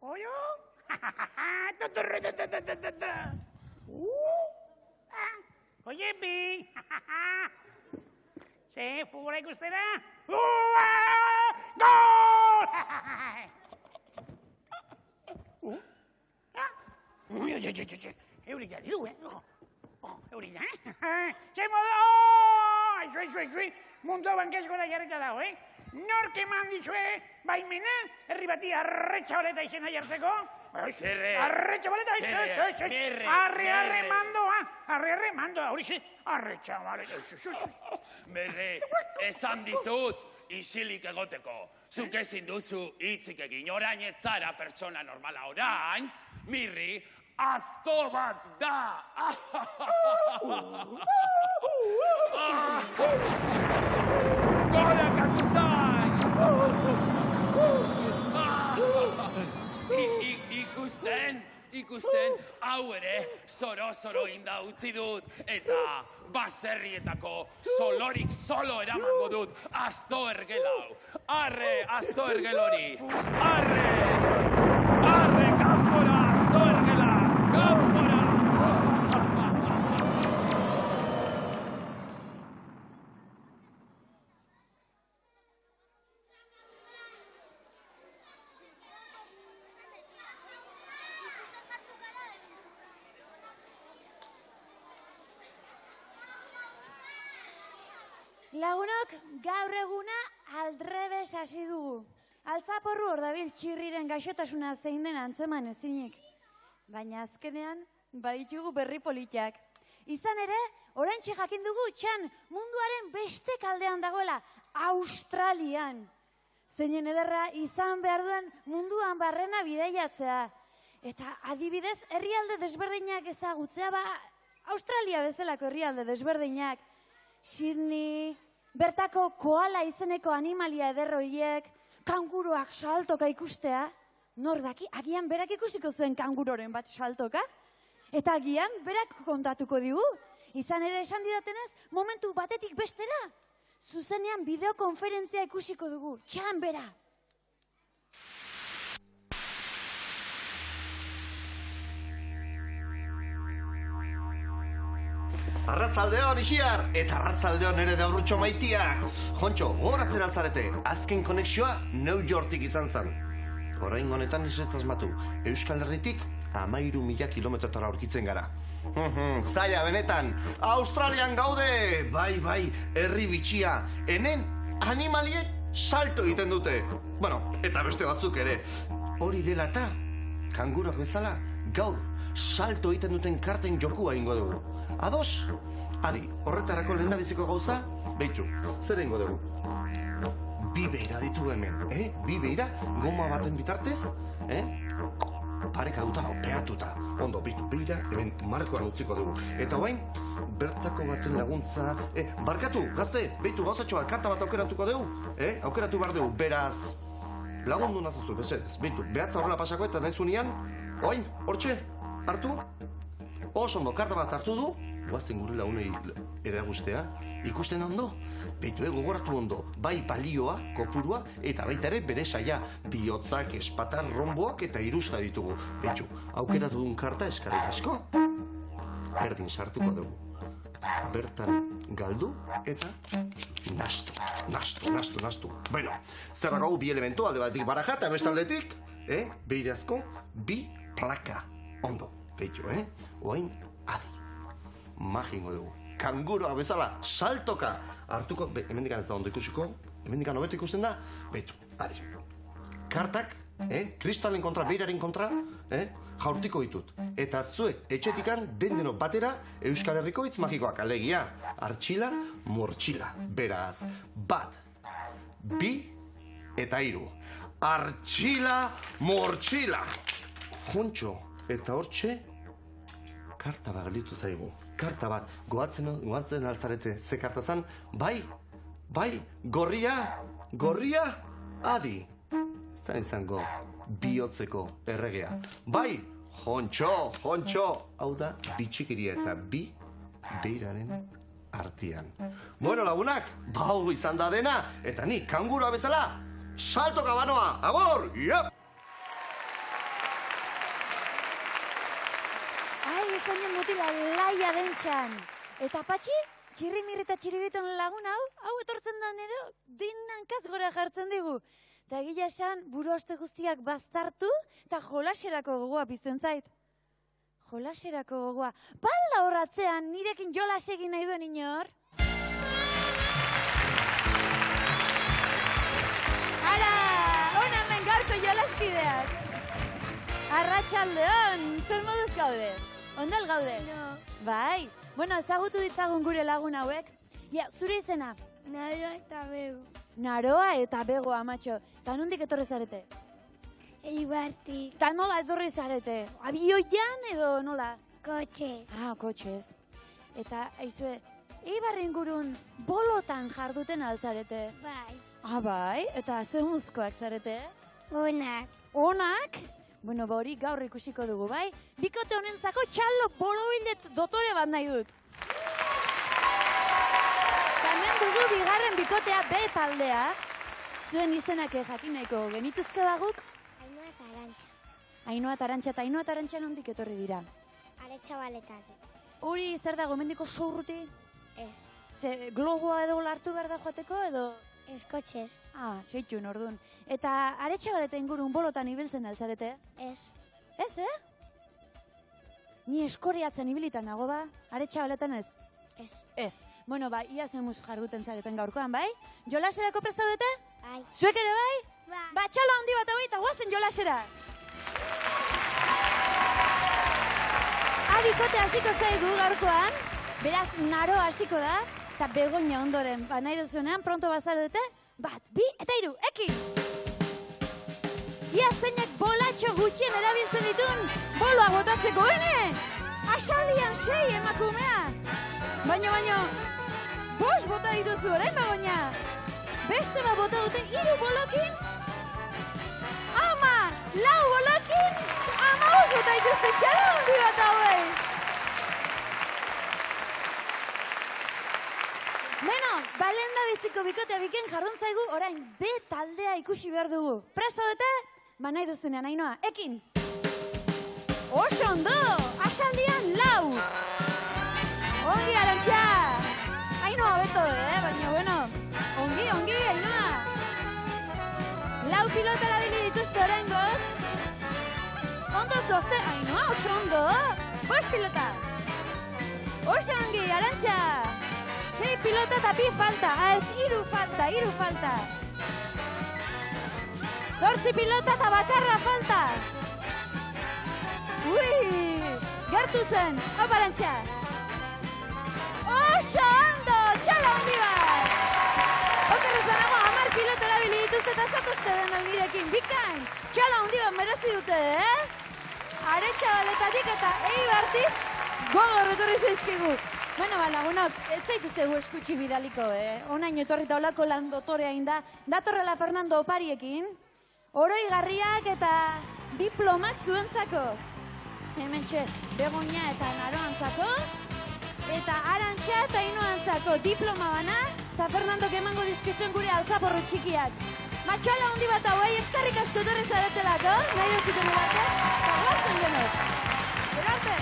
Oio? Oiepi! Ze, fugura ikustera? Gol! Eurik jari du, Eurik da, Ze modo! Aixo, mundu bankeskora jarrita dago, Nork eman dizue, baimena, herri bati arretxabaleta izena jartzeko? Arretxabaleta, arre mando, hori ze, arretxabaleta, Merre, esan dizut, isilik egoteko. Zuk ezin duzu hitzik egin, orain ez zara pertsona normala orain, Mirri, asto bat da! Gorak akuzai! Ikusten, hau ere, zoro inda utzi dut, eta baserrietako zolorik zolo eramango dut, asto ergelau. Arre, asto ergelori! Arre, kanpora, asto ergela! Kanpora! Lagunok, gaur eguna aldrebes hasi dugu. Altzaporru hor dabil txirriren gaixotasuna zein den antzeman ezinik. Baina azkenean, baditugu berri politak. Izan ere, oraintxe jakin dugu txan munduaren beste kaldean dagoela, Australian. Zeinen ederra izan behar duen munduan barrena bidaiatzea. Eta adibidez, herrialde desberdinak ezagutzea, Australia bezalako herrialde desberdinak. Sydney, bertako koala izeneko animalia ederroiek, kanguroak saltoka ikustea. Nor daki, agian berak ikusiko zuen kanguroren bat saltoka? Eta agian berak kontatuko digu. Izan ere esan didatenez, momentu batetik bestera. Zuzenean bideokonferentzia ikusiko dugu, txan bera. Arratzaldeon, Ixiar, eta arratzaldeon ere Delrutxo maitiak. Jontxo, gogoratzen altzarete, azken konexioa New Yorktik izan zen. Orain honetan izetzaz matu, Euskal Herritik 13.000 kilometrotara aurkitzen gara. Zaila, benetan, Australian gaude! Bai, herri bitxia, enen animaliek salto egiten dute. Bueno, eta beste batzuk ere. Hori dela eta, kanguroak bezala, gaur salto egiten duten karten jokua ingo dugu. Ados? Adi, horretarako lehendabiziko gauza, behitu, zer ingo dugu? Bi beira ditu hemen, Bi beira, goma baten bitartez, pareka duta, opeatuta. Ondo, bitu beira, hemen markoan utziko dugu. Eta hoain, bertako baten laguntza, barkatu, gazte, behitu gauzatxo bat, karta bat aukeratuko dugu, aukeratu behar dugu, beraz, lagundu nazazu, besedez, behitu, behatza horrela pasako eta nahi zunean, hoain, hortxe, hartu, oso ondo, karta bat hartu du, guazen gure launei ere guztea, ikusten ondo, behitu gogoratu ondo, bai balioa, kopurua, eta baita ere bere saia, bihotzak, espatar, romboak eta irusta ditugu. Behitu, aukeratu duen karta eskarrik asko, erdin sartuko dugu. Bertan galdu eta nastu. Bueno, zer dago bi elementu, alde batetik baraja eta bestaldetik, beirazko bi plaka. Ondo, behitu, oain adi. Majingo dugu. Kanguroa bezala, saltoka hartuko, hemendikan ez da ondo ikusiko, hemendikan hobeto ikusten da, behitu, adi. Kartak, kristalen kontra, beiraren kontra, jaurtiko ditut. Eta zuek etxetikan den batera Euskal Herriko hitz magikoak alegia. Artxila, mortxila. Beraz, 1, 2 eta 3. Artxila, mortxila. Jontxo, eta hortxe, karta bat galitu zaigu. Karta bat, goatzen altzarete ze karta zan, bai, gorria, adi. Zain zango, bihotzeko erregea. Bai, jontxo, hau da, bitxikiria eta bi beiraren artian. Bueno, lagunak, bau izan da dena, eta ni kanguroa bezala, saltoka banoa, agor, iep! Zainen mutila laia den txan. Eta patxi, txirrimirri eta txiribiton lagun hau etortzen da nero, dinankaz gora jartzen digu. Eta egila esan, buruoste guztiak baztartu, eta jolaserako gogoa pizten zait. Jolaserako gogoa. Pala horratzean, nirekin jolas egin nahi duen inor? Hala, hona hemen gaurko jolaskideak. Arratsaldeon, zer moduz gaude? Ondal gaude? No. Bai. Bueno, ezagutu ditzagun gure lagun hauek. Ja, zure izena? Naroa eta Bego. Naroa eta Bego, amatxo. Ta nondik etorri zarete? Eibartik. Ta nola etorri zarete? Abioian edo nola? Kotxez. Kotxez. Eta, aizue, Eibar ingurun bolotan jarduten altzarete? Bai. Bai? Eta ze muzkoak zarete? Onak. Onak? Bueno, hori gaur ikusiko dugu, bai? Bikote honentzako txalo boroilet dotore bat nahi dut. Hemen dugu bigarren bikotea B taldea. Zuen izenak jakin nahiko genituzke baguk? Ainhoa eta Arantxa. Ainhoa eta Arantxa nondik etorri dira? Aretxabaletatik. Hori zer dago, mendiko sourruti? Ez. Ze globoa edo hartu behar da joateko edo? Ez kotxez. Seitun orduan. Eta Aretxabaleta ingurun bolotan ibiltzen altzarete? Ez. Ez, Ni eskoriatzen ibilitan nago ba, Aretxabaletan ez? Ez. Ez. Bueno, ia zemuz jarduten zareten gaurkoan, bai? Jolaserako prestaudete? Bai. Zuek ere bai? Bai. txalo handi bat hau eta guazen jolasera. Abikote hasiko zaigu gaurkoan, beraz naro hasiko da, eta Begoña ondoren, nahi duzunean, pronto bazardete, 1, 2 eta 3, ekin! Ia zeinak bolatxo gutxien erabiltzen ditun, boloa botatzeko, ene! Asaldian 6 emakumea! Baina, 5 bota dituzu orain, Begoña! Beste bat bota dute 3 bolokin, 4 bolokin, 5 bota dituzte txalo handi bat hauei! Bueno, balenda biziko bikotea biken jardun zaigu, orain B taldea ikusi behar dugu. Presto dute? Nahi duzunean, Ainoa, ekin! Oso ondo! Asaldian 4! Ongi, Arantxa! Ainoa beto, baina, bueno, ongi, Ainoa! 4 pilota erabili dituzte oraingoz. Ondo zozte, Ainoa, oso ondo! 5 pilota! Oso ongi, Arantxa! 6 pilota eta 2 falta, ez, 3 falta. 8 pilota eta bakarra falta. Ui, gertu zen, hau Arantxa. Oso ondo, txalo handi bat. Okerrezanago, 10 pilota erabili dituzte eta zatuzte den almirekin, bikain. Txalo handi bat merezi dute, Aretxabaletatik eta Eibartik gogor etorri zaizkigu. Bueno, lagunok, ez zaituztegu eskutsi bidaliko, Onaino etorrita olako lan dotorea inda. Datorrela Fernando Opariekin. Oroigarriak eta diplomak zuentzako. Hementxe, Begoña eta Naroantzako. Eta Arantxa eta Ainoantzako diploma bana. Eta Fernandok emango dizkizuen gure altzaporro txikiak. Matxala handi bat hauei eskarrik asko etorri zaretelako. Nahi duzuten urarte. Eta guazen denok. Berarte!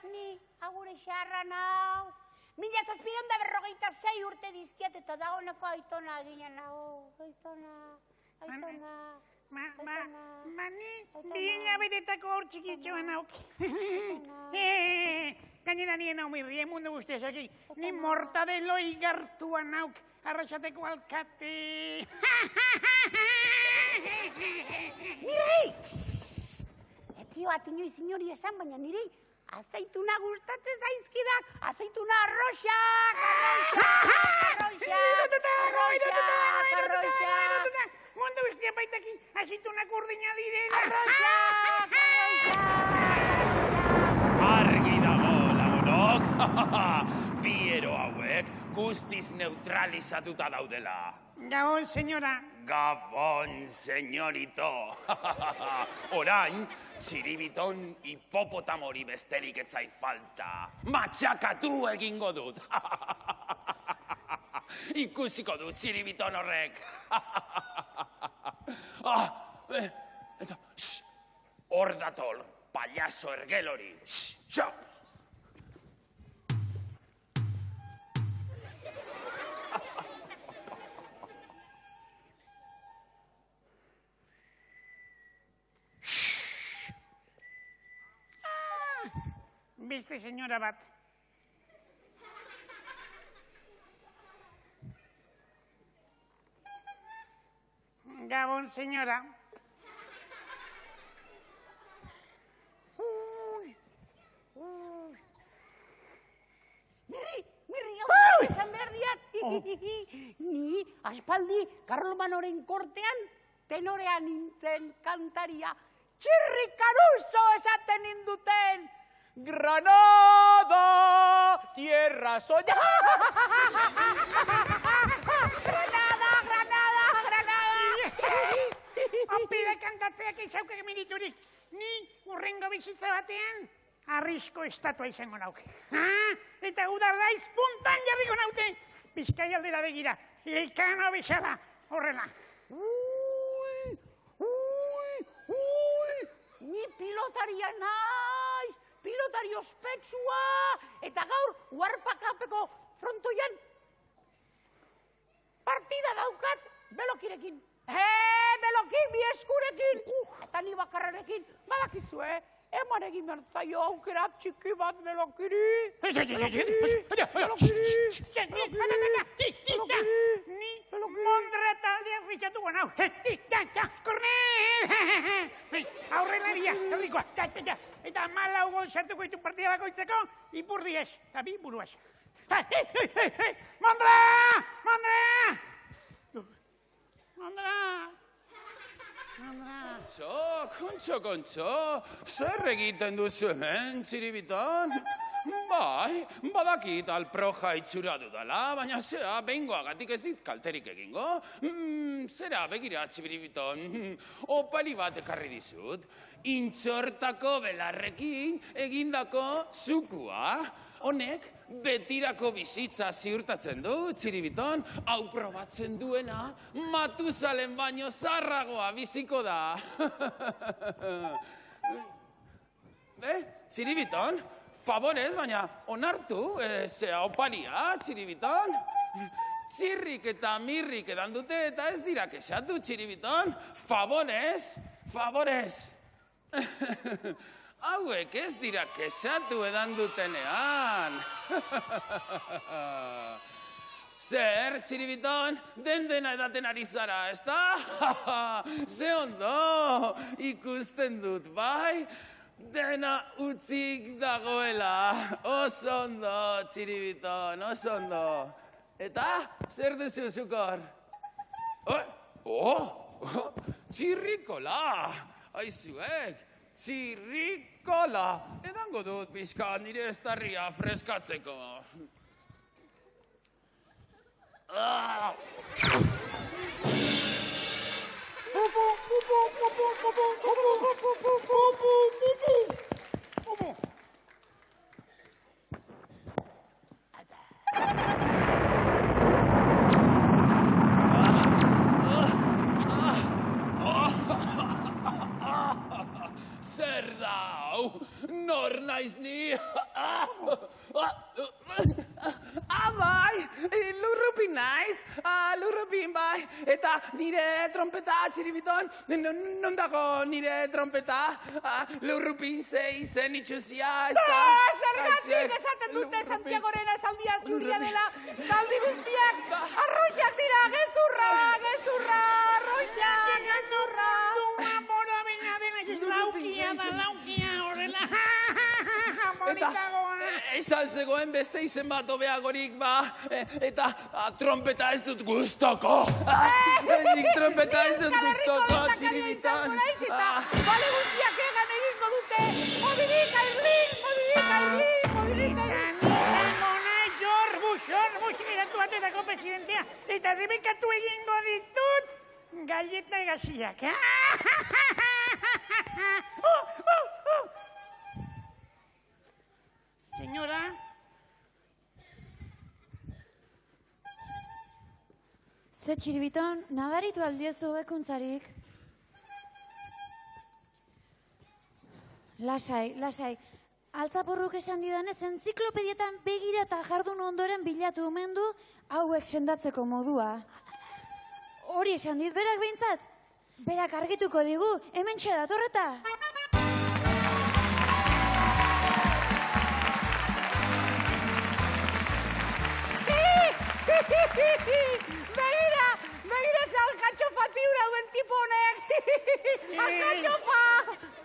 Ni, agure xarra nau. 1756 urte dizkiat eta dagoeneko Aitona ginen nau. Aitona. Ni, bina bedetako hor txikitxoa nauk. Gainera nien hau mirri, mundu guztiak ni mortadelo igartua nauk. Arraxateko alkate. Mirri! Etzio bat inoiz inori esan, baina niri azeituna gustatzen zaizkidak, azeituna arroxak! Mundu guztia baitaki azeitunak urdina direla! Argi dago, lagunok! Biero hauek guztiz neutralizatuta daudela. Gabon, senyora. Gabon, senyorito. Orain, txiribiton hipopotamori besterik etzai falta. Matxakatu egingo dut. Ikusiko dut txiribiton horrek. Hor datol, payaso ergelori. Xop! Beste senyora bat. Gabon, senyora. Mirri, esan behar diat. Ni, aspaldi, Karlomanoren kortean, tenorean nintzen kantaria. Txirri Caruso esaten ninduten. Granada, tierra soñada. Granada. Opira kantatzeak ezaukak militurik. Ni urrengo bizitza batean, arrisko estatua izango nauke. Eta udalaiz puntan jarriko naute. Bizkai aldera begira, Elkano bezala, horrela. Ni pilotaria naiz. pilotari ospetsua, eta gaur Uharpakapeko frontoian partida daukat belokirekin. Belokin, bi eskurekin, eta ni bakarrarekin, badakizue, eman egin behar zaio aukera txiki bat belokiri. Ni Mondra taldean fitxatu guen, hau. Aurrelaria, aurrikoa. Eta 14 gol sartuko ditu partida bakoitzeko, ipurdi ez, eta bi buruaz. Mondra! Mondra! Mondra! Kontxo, zer egiten duzu hemen, Txiribiton? Bai, badakit alproja itxura dudala, baina zera, behingoagatik ez dit kalterik egingo. Zera, begira, Txiribiton, opari bat ekarri dizut, intxortako belarrekin egindako zukua. Honek, betirako bizitza ziurtatzen du, Txiribiton, hau probatzen duena, Matuzalen baino zarragoa biziko da. Txiribiton, favorez, baina onartu, zea oparia, Txiribiton. Txirrik eta mirrik edan dute eta ez dira kexatu, Txiribiton. Favorez. Hauek ez dira kexatu edan dutenean. Zer, Txiribiton, dena edaten ari zara, ez da? Ze ondo, ikusten dut, bai? Dena utzik dagoela. Oso ondo, Txiribiton, oso ondo. Eta, zer duzu zukor? Txirrikola! Aizuek! Txirrikola! Edango dut pixka nire estarria freskatzeko. Zer dau, nor naiz ni? Bai, lurrupin naiz, lurrupin bai, eta nire trompeta, Txiribiton, non dago nire trompeta? Lurrupin zei zen itxuzia, ez da? Zergatik esaten dute Santiagoren zaldia zuria dela, zaldi guztiak, arroxak dira, gezurra, arroxak, gezurra. Bora bena laukia horrela. Bonitagoa. Ez altzegoen beste izen bat obeagorik, eta trompeta ez dut gustoko. Nik trompeta ez dut gustoko, Txiribiton. Bale guztiak egan egingo dute, modirika irlin. Jorbush miratu batetako presidentea, eta rebekatu egingo ditut galleta egaziak. Señora. Ze, Txiribiton, nabaritu aldiezu hobekuntzarik? Lasai. Altzaporruk esan didanez, entziklopedietan begira eta jardun ondoren bilatu omen du hauek sendatzeko modua. Hori esan dit berak behintzat? Berak argituko digu, hementxe datorreta. Begira ze alkatxofa tiura duen tipo honek. Alkatxofa!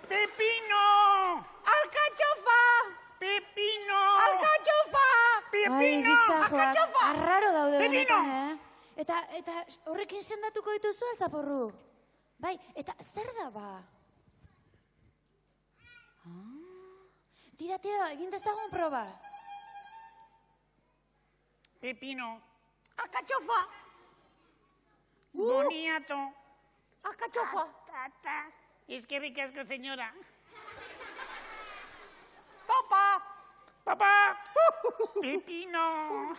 Pepino! Alkatxofa! Pepino! Alkatxofa! Ai, gizajoak, Alkatxofa! arraro daude Pepino! honetan, Eta horrekin sendatuko dituzu altzaporru? Bai, eta zer da ba? Tira, egin dezagun proba. Pepino! Alkatxofa! Boniato! Alkatxofa! Eskerrik asko, señora. Papa! Papá! Pepino!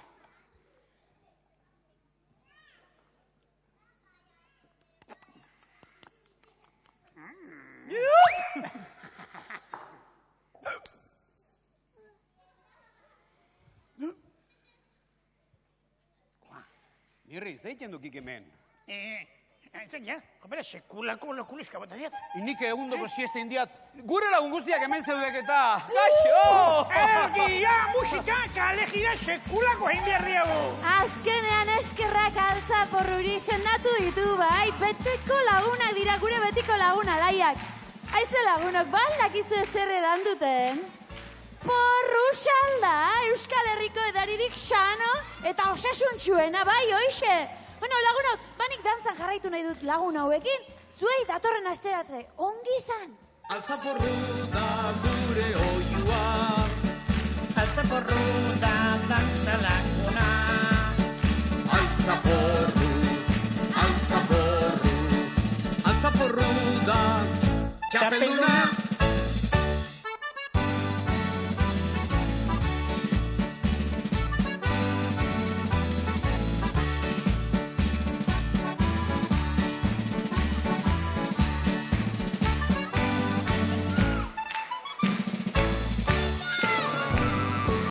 Irri, zeiten dukik hemen. Entzak, ja, kopera, sekulako lokuluska bota diat. Nik egundoko siesta indiat, gure lagun guztiak hemen zeudek eta... Kaixo! Ergia, musika, kale gira sekulako egin behar diago. Azkenean eskerrak altzaporruri sendatu ditu, bai, beteko lagunak dira gure betiko laguna laiak. Aizu lagunok, baldakizu ezer edan duten? Porru salda, Euskal Herriko edaririk sano eta osasuntxuena, bai, hoixe. Bueno, lagunok, banik dantzan jarraitu nahi dut lagun hauekin, zuei datorren asteratze, ongi izan. Altzaporru da gure oiua, altzaporru da dantza laguna. Altzaporru, altzaporru, altzaporru da txapelduna.